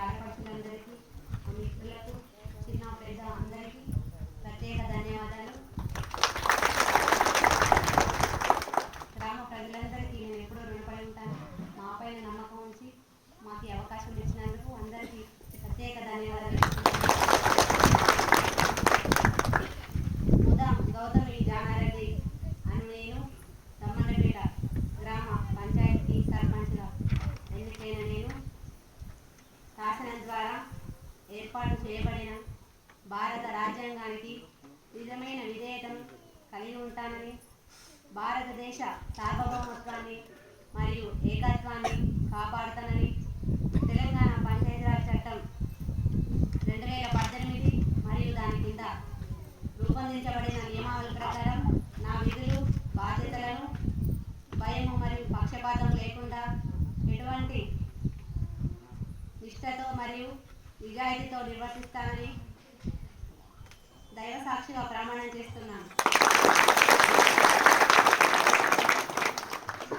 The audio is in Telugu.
ఆడపడుచులందరికీ, మా మిత్రులకు, చిన్న పెద్ద అందరికీ ప్రత్యేక ధన్యవాదాలు. గ్రామ ప్రజలందరికీ నేను ఎప్పుడూ రుణపడి ఉంటాను. మా పైన నమ్మకం ఉంచి మాకు అవకాశం ఇచ్చినందుకు అందరికీ ప్రత్యేక ధన్యవాదాలు. ఉదాం గౌతమి జానారెడ్డి అని నేను తమ్మన్నపేట గ్రామ పంచాయతీ సర్పంచ్గా ఎన్నికైన నేను శాసనం ద్వారా ఏర్పాటు చేయబడిన భారత రాజ్యాంగానికి నిజమైన విధేయతను కలిగి ఉంటానని, భారతదేశ సార్వభౌమత్వాన్ని మరియు ఏకత్వాన్ని కాపాడుతానని, తెలంగాణ పంచాయతీరాజ్ చట్టం 2018 మరియు దాని కింద రూపొందించబడిన నియమావళి ప్రకారం నా విధులు బాధ్యతలను భయము మరియు పక్షపాతం లేకుండా ఎటువంటి నిష్ఠతో మరియు నిజాయితీతో నిర్వర్తిస్తానని దైవ సాక్షిగా ప్రమాణం చేస్తున్నాను.